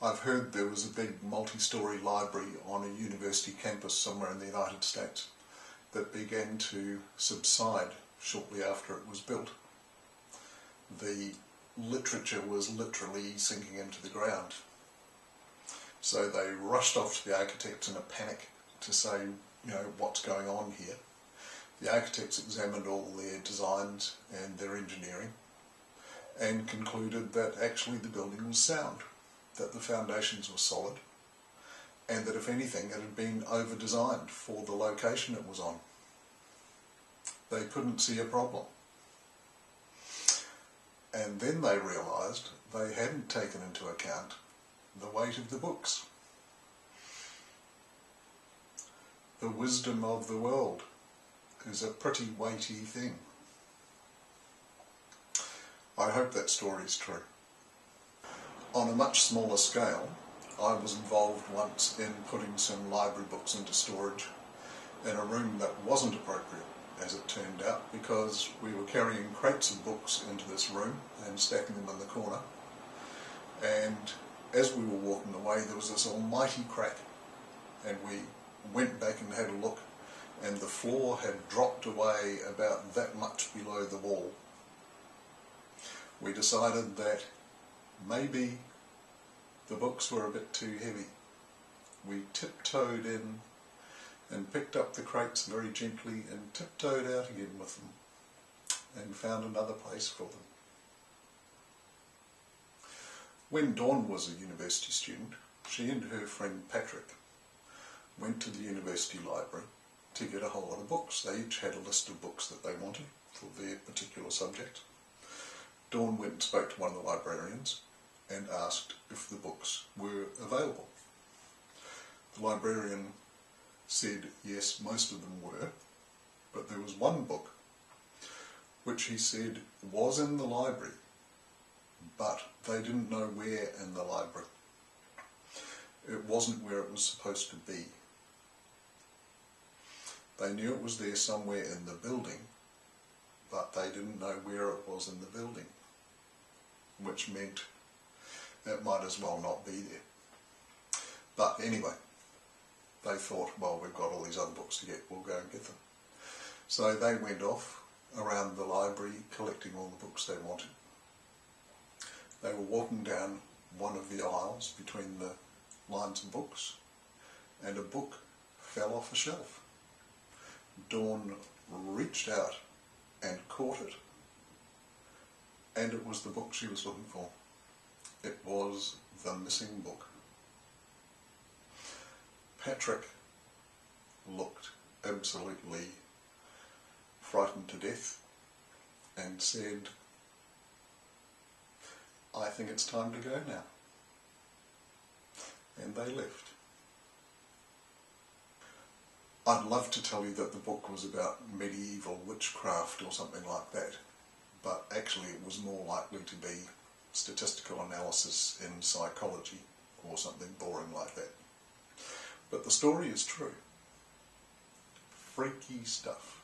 I've heard there was a big multi-storey library on a university campus somewhere in the United States that began to subside shortly after it was built. The literature was literally sinking into the ground. So they rushed off to the architects in a panic to say, what's going on here? The architects examined all their designs and their engineering and concluded that actually the building was sound, that the foundations were solid, and that if anything it had been over-designed for the location it was on. They couldn't see a problem. And then they realised they hadn't taken into account the weight of the books. The wisdom of the world is a pretty weighty thing. I hope that story is true. On a much smaller scale, I was involved once in putting some library books into storage in a room that wasn't appropriate, as it turned out, because we were carrying crates of books into this room and stacking them in the corner, and as we were walking away there was this almighty crack, and we went back and had a look, and the floor had dropped away about that much below the wall. We decided that maybe the books were a bit too heavy. We tiptoed in and picked up the crates very gently and tiptoed out again with them and found another place for them. When Dawn was a university student, she and her friend Patrick went to the university library to get a whole lot of books. They each had a list of books that they wanted for their particular subject. Dawn went and spoke to one of the librarians and asked if the books were available. The librarian said yes, most of them were, but there was one book which he said was in the library, but they didn't know where in the library. It wasn't where it was supposed to be. They knew it was there somewhere in the building, but they didn't know where it was in the building, which meant it might as well not be there. But anyway, they thought, well, we've got all these other books to get, we'll go and get them. So they went off around the library collecting all the books they wanted. They were walking down one of the aisles between the lines of books, and a book fell off a shelf. Dawn reached out and caught it, and it was the book she was looking for. It was the missing book. Patrick looked absolutely frightened to death and said, I think it's time to go now. And they left. I'd love to tell you that the book was about medieval witchcraft or something like that, but actually it was more likely to be statistical analysis in psychology or something boring like that. But the story is true. Freaky stuff.